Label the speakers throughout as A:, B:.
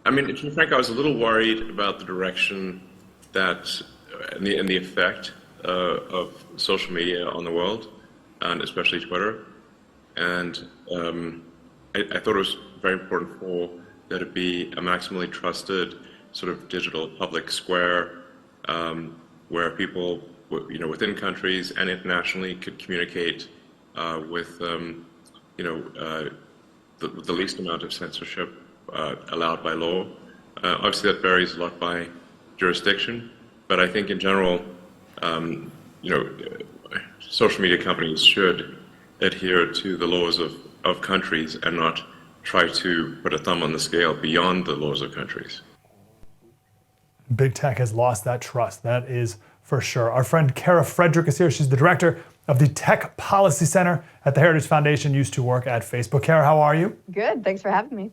A: I mean, to be frank, I was a little worried about the direction that and the effect of social media on the world, and especially Twitter. And I thought it was very important for there to be a maximally trusted sort of digital public square where people, within countries and internationally could communicate with, the least amount of censorship allowed by law. Obviously, that varies a lot by jurisdiction, but I think in general, social media companies should adhere to the laws of countries and not try to put a thumb on the scale beyond the laws of countries.
B: Big tech has lost that trust, that is for sure. Our friend Kara Frederick is here. She's the director of the Tech Policy Center at the Heritage Foundation, used to work at Facebook. Kara, how are you?
C: Good, thanks for having me.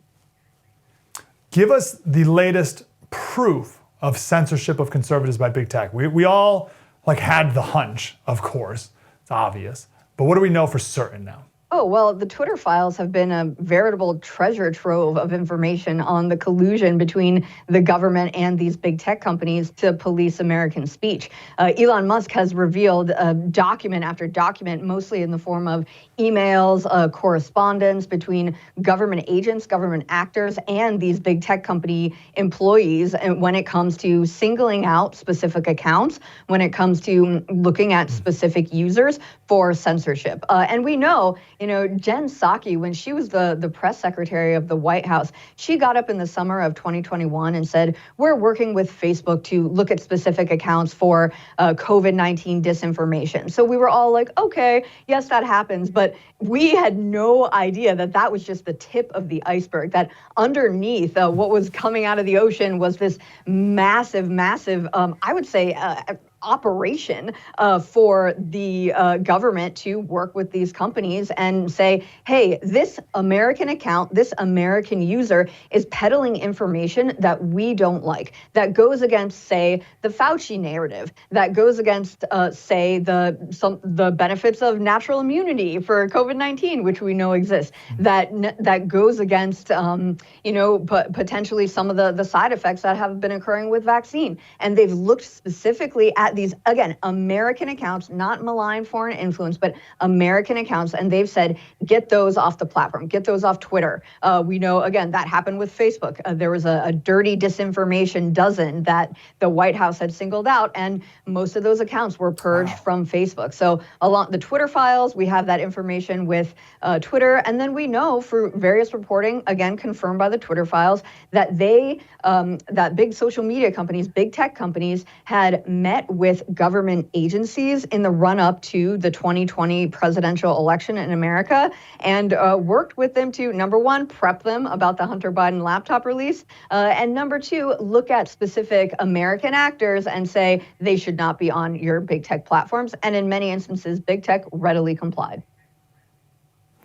B: Give us the latest proof of censorship of conservatives by big tech. We all had the hunch, of course, it's obvious, but what do we know for certain now?
C: Oh, well, the Twitter files have been a veritable treasure trove of information on the collusion between the government and these big tech companies to police American speech. Elon Musk has revealed document after document, mostly in the form of emails, correspondence between government agents, government actors, and these big tech company employees when it comes to singling out specific accounts, when it comes to looking at specific users for censorship. And we know, Jen Psaki, when she was the press secretary of the White House, she got up in the summer of 2021 and said, we're working with Facebook to look at specific accounts for COVID-19 disinformation. So we were all like, okay, yes, that happens. But we had no idea that that was just the tip of the iceberg, that underneath what was coming out of the ocean was this massive, I would say, operation for the government to work with these companies and say, hey, this American account, this American user is peddling information that we don't like, that goes against, say, the Fauci narrative, that goes against, say, the benefits of natural immunity for COVID-19, which we know exists, that goes against, potentially some of the side effects that have been occurring with vaccine. And they've looked specifically at these, again, American accounts, not malign foreign influence, but American accounts. And they've said, get those off the platform, get those off Twitter. We know, again, that happened with Facebook. There was a dirty disinformation dozen that the White House had singled out, and most of those accounts were purged from Facebook. So along the Twitter files, we have that information with Twitter. And then we know through various reporting, again, confirmed by the Twitter files, that that big social media companies, big tech companies, had met with government agencies in the run-up to the 2020 presidential election in America and worked with them to, number one, prep them about the Hunter Biden laptop release, and number two, look at specific American actors and say they should not be on your big tech platforms. And in many instances, big tech readily complied.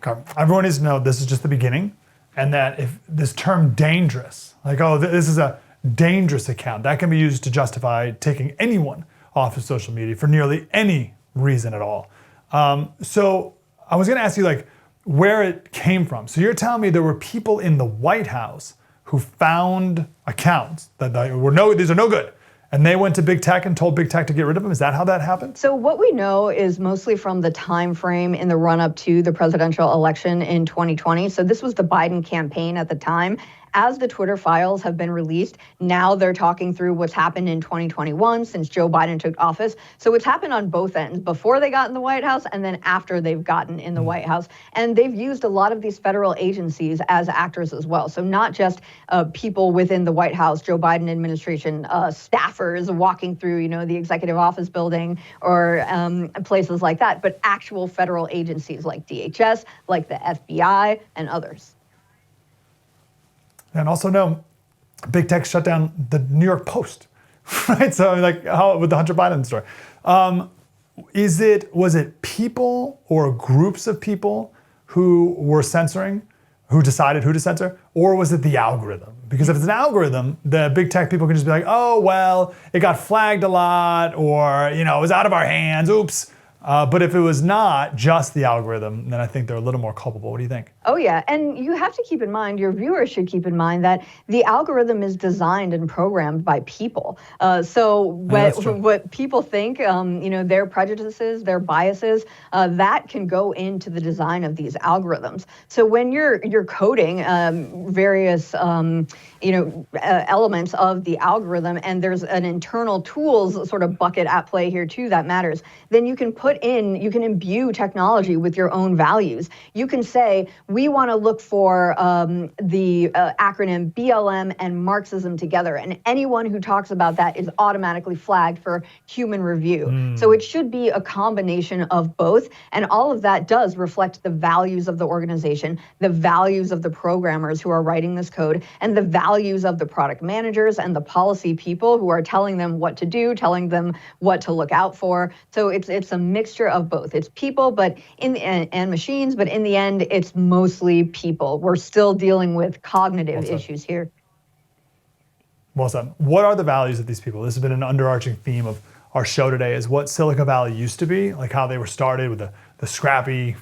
B: Okay. Everyone needs to know this is just the beginning, and that if this term dangerous, this is a dangerous account, that can be used to justify taking anyone off of social media for nearly any reason at all. So I was going to ask you where it came from. So you're telling me there were people in the White House who found accounts that these are no good, and they went to big tech and told big tech to get rid of them? Is that how that happened?
C: So what we know is mostly from the time frame in the run-up to the presidential election in 2020. So this was the Biden campaign at the time. As the Twitter files have been released, now they're talking through what's happened in 2021 since Joe Biden took office. So it's happened on both ends, before they got in the White House and then after they've gotten in the White House. And they've used a lot of these federal agencies as actors as well. So not just people within the White House, Joe Biden administration, staffers walking through, the executive office building or places like that, but actual federal agencies like DHS, like the FBI, and others.
B: And also know, big tech shut down the New York Post, right? So how with the Hunter Biden story, was it people or groups of people who were censoring, who decided who to censor, or was it the algorithm? Because if it's an algorithm, the big tech people can just be like, oh, well, it got flagged a lot, or it was out of our hands, oops. But if it was not just the algorithm, then I think they're a little more culpable. What do you think?
C: Oh, yeah. And you have to keep in mind, your viewers should keep in mind that the algorithm is designed and programmed by people. So what people think, their prejudices, their biases, that can go into the design of these algorithms. So when you're coding various elements of the algorithm, and there's an internal tools sort of bucket at play here too that matters, then you can imbue technology with your own values. You can say, we want to look for the acronym BLM and Marxism together, and anyone who talks about that is automatically flagged for human review. So it should be a combination of both, and all of that does reflect the values of the organization, the values of the programmers who are writing this code, and the values of the product managers and the policy people who are telling them what to do, telling them what to look out for. So it's a mixture of both. It's people, but and machines, but in the end, it's mostly people. We're still dealing with cognitive issues here.
B: Well said. What are the values of these people? This has been an underarching theme of our show today, is what Silicon Valley used to be, like how they were started with the scrappy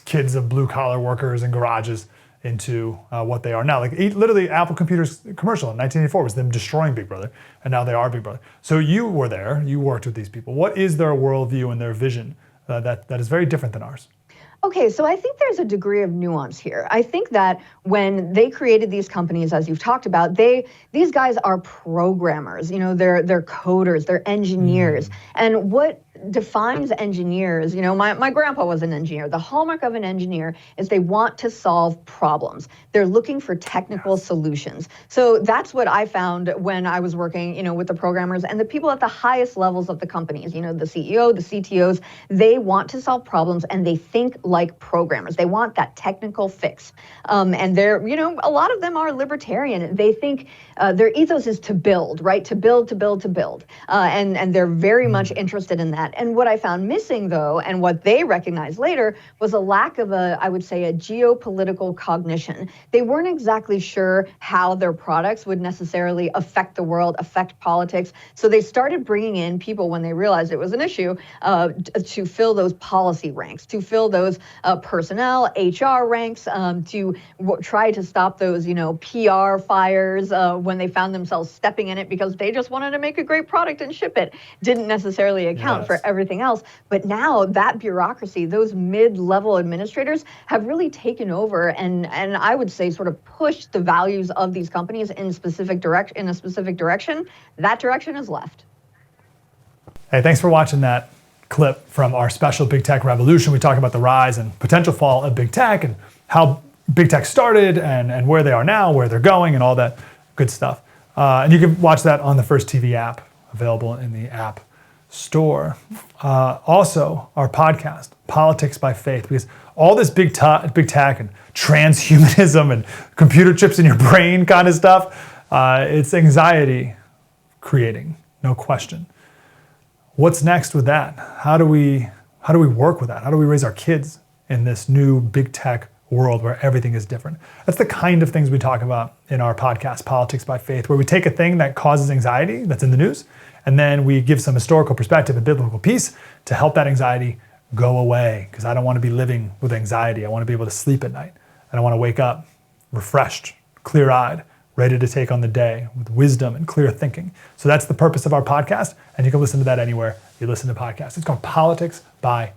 B: kids of blue-collar workers in garages, into what they are now. Like literally Apple Computers commercial in 1984 was them destroying Big Brother, and now they are Big Brother. So you were there, you worked with these people. What is their worldview and their vision that is very different than ours?
C: Okay, so I think there's a degree of nuance here. I think that when they created these companies, as you've talked about, these guys are programmers. They're coders, they're engineers. And what defines engineers, my grandpa was an engineer. The hallmark of an engineer is they want to solve problems. They're looking for technical solutions. So that's what I found when I was working, with the programmers and the people at the highest levels of the companies, the CEO, the CTOs. They want to solve problems, and they think like programmers. They want that technical fix. And they're, a lot of them are libertarian. They think their ethos is to build, right? To build. And they're very much interested in that. And what I found missing, though, and what they recognized later, was a lack of a geopolitical cognition. They weren't exactly sure how their products would necessarily affect the world, affect politics. So they started bringing in people when they realized it was an issue to fill those policy ranks, to fill those personnel, HR ranks, to try to stop those, PR fires when they found themselves stepping in it because they just wanted to make a great product and ship it. Didn't necessarily account for everything else. But now that bureaucracy, those mid-level administrators have really taken over and I would say sort of pushed the values of these companies in a specific direction. That direction is left.
B: Hey, thanks for watching that clip from our special Big Tech Revolution. We talk about the rise and potential fall of big tech and how big tech started and where they are now, where they're going, and all that good stuff. And you can watch that on the First TV app, available in the App Store. Also, our podcast, Politics by Faith, because all this big tech and transhumanism and computer chips in your brain kind of stuff, it's anxiety creating, no question. What's next with that? How do we work with that? How do we raise our kids in this new big tech world where everything is different? That's the kind of things we talk about in our podcast, Politics by Faith, where we take a thing that causes anxiety that's in the news, and then we give some historical perspective and biblical piece to help that anxiety go away. Because I don't want to be living with anxiety. I want to be able to sleep at night. And I want to wake up refreshed, clear-eyed, ready to take on the day with wisdom and clear thinking. So that's the purpose of our podcast, and you can listen to that anywhere you listen to podcasts. It's called Politics by